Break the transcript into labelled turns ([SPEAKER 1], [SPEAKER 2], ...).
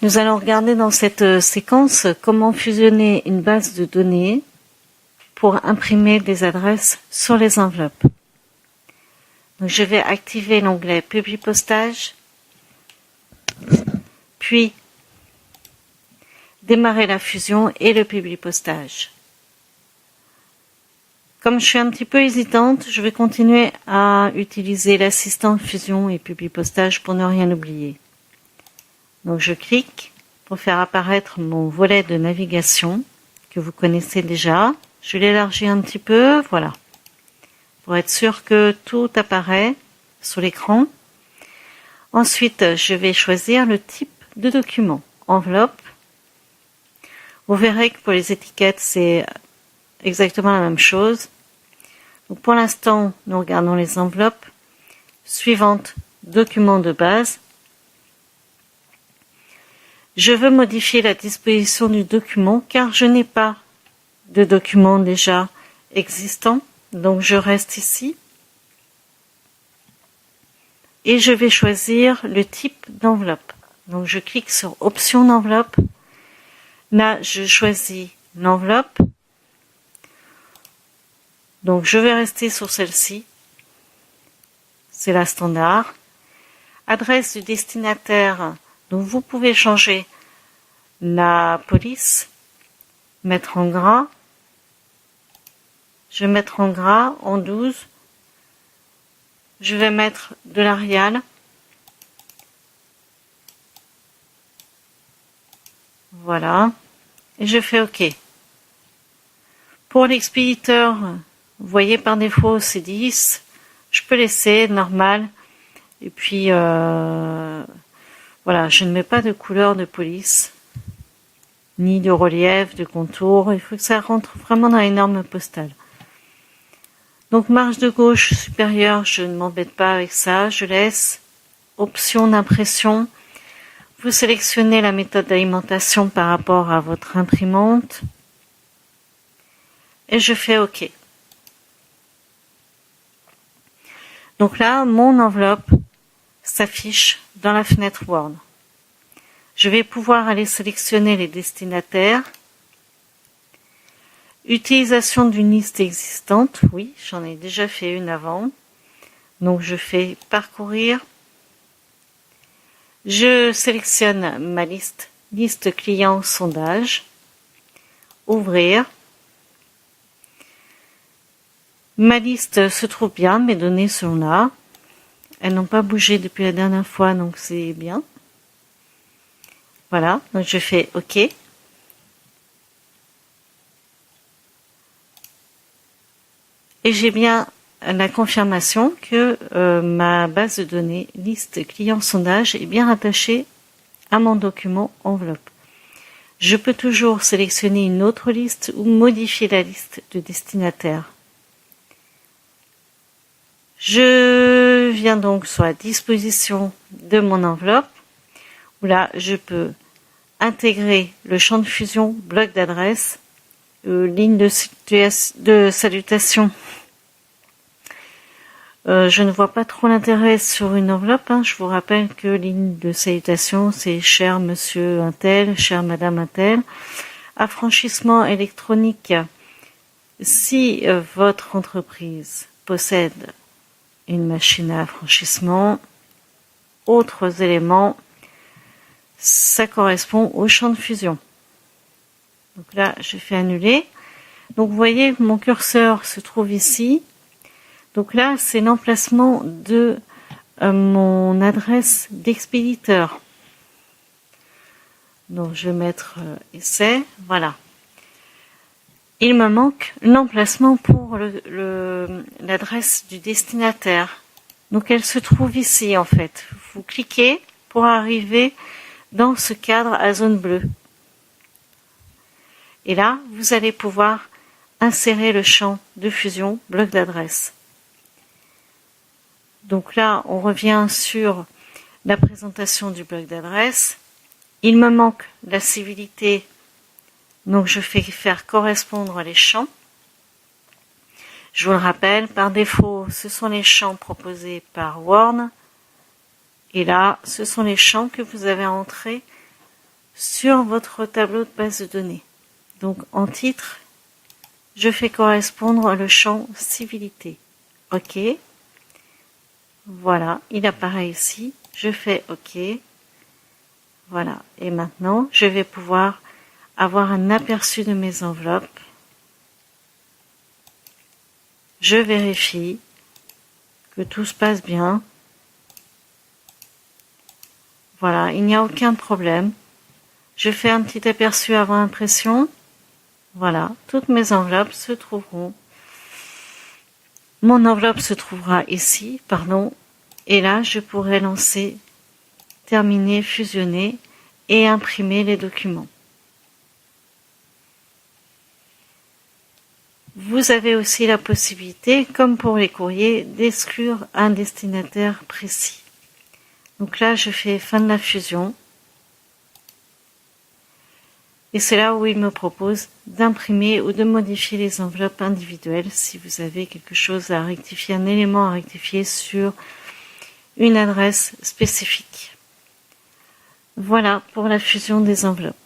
[SPEAKER 1] Nous allons regarder dans cette séquence comment fusionner une base de données pour imprimer des adresses sur les enveloppes. Donc, je vais activer l'onglet Publipostage, puis démarrer la fusion et le Publipostage. Comme je suis un petit peu hésitante, je vais continuer à utiliser l'assistant fusion et Publipostage pour ne rien oublier. Donc je clique pour faire apparaître mon volet de navigation que vous connaissez déjà. Je l'élargis un petit peu, voilà, pour être sûr que tout apparaît sur l'écran. Ensuite, je vais choisir le type de document, enveloppe. Vous verrez que pour les étiquettes, c'est exactement la même chose. Donc pour l'instant, nous regardons les enveloppes. Suivante, document de base. Je veux modifier la disposition du document car je n'ai pas de document déjà existant. Donc je reste ici. Et je vais choisir le type d'enveloppe. Donc je clique sur option d'enveloppe. Là, je choisis l'enveloppe. Donc je vais rester sur celle-ci. C'est la standard. Adresse du destinataire. Donc vous pouvez changer la police, mettre en gras. Je vais mettre en gras, en 12. Je vais mettre de l'Arial. Voilà. Et je fais OK. Pour l'expéditeur, vous voyez par défaut c'est 10. Je peux laisser normal. Et puis voilà, je ne mets pas de couleur de police, ni de relief, de contour. Il faut que ça rentre vraiment dans les normes postales. Donc marge de gauche supérieure, je ne m'embête pas avec ça. Je laisse option d'impression. Vous sélectionnez la méthode d'alimentation par rapport à votre imprimante. Et je fais OK. Donc là, mon enveloppe s'affiche dans la fenêtre Word. Je vais pouvoir aller sélectionner les destinataires. Utilisation d'une liste existante. Oui, j'en ai déjà fait une avant. Donc je fais parcourir. Je sélectionne ma liste client sondage. Ouvrir. Ma liste se trouve bien, mes données sont là. Elles n'ont pas bougé depuis la dernière fois, donc c'est bien. Voilà, donc je fais OK. Et j'ai bien la confirmation que ma base de données liste client sondage est bien rattachée à mon document enveloppe. Je peux toujours sélectionner une autre liste ou modifier la liste de destinataires. Je viens donc sur la disposition de mon enveloppe, où là, je peux intégrer le champ de fusion, bloc d'adresse, ligne de salutation. Je ne vois pas trop l'intérêt sur une enveloppe. Je vous rappelle que ligne de salutation, c'est cher monsieur un tel, chère madame un tel. Affranchissement électronique, si votre entreprise possède une machine à affranchissement, autres éléments, ça correspond au champ de fusion. Donc là, je fais annuler. Donc vous voyez que mon curseur se trouve ici. Donc là, c'est l'emplacement de mon adresse d'expéditeur. Donc je vais mettre essai, voilà. Il me manque l'emplacement pour l'adresse du destinataire. Donc elle se trouve ici en fait. Vous cliquez pour arriver dans ce cadre à zone bleue. Et là, vous allez pouvoir insérer le champ de fusion bloc d'adresse. Donc là, on revient sur la présentation du bloc d'adresse. Il me manque la civilité. Donc je fais faire correspondre les champs. Je vous le rappelle, par défaut, ce sont les champs proposés par Word. Et là, ce sont les champs que vous avez entrés sur votre tableau de base de données. Donc en titre, je fais correspondre le champ civilité. OK. Voilà, il apparaît ici. Je fais OK. Voilà. Et maintenant, je vais pouvoir avoir un aperçu de mes enveloppes. Je vérifie que tout se passe bien. Voilà, il n'y a aucun problème. Je fais un petit aperçu avant impression. Voilà, toutes mes enveloppes se trouveront. Mon enveloppe se trouvera ici, pardon. Et là, je pourrai lancer, terminer, fusionner et imprimer les documents. Vous avez aussi la possibilité, comme pour les courriers, d'exclure un destinataire précis. Donc là, je fais fin de la fusion. Et c'est là où il me propose d'imprimer ou de modifier les enveloppes individuelles si vous avez quelque chose à rectifier, un élément à rectifier sur une adresse spécifique. Voilà pour la fusion des enveloppes.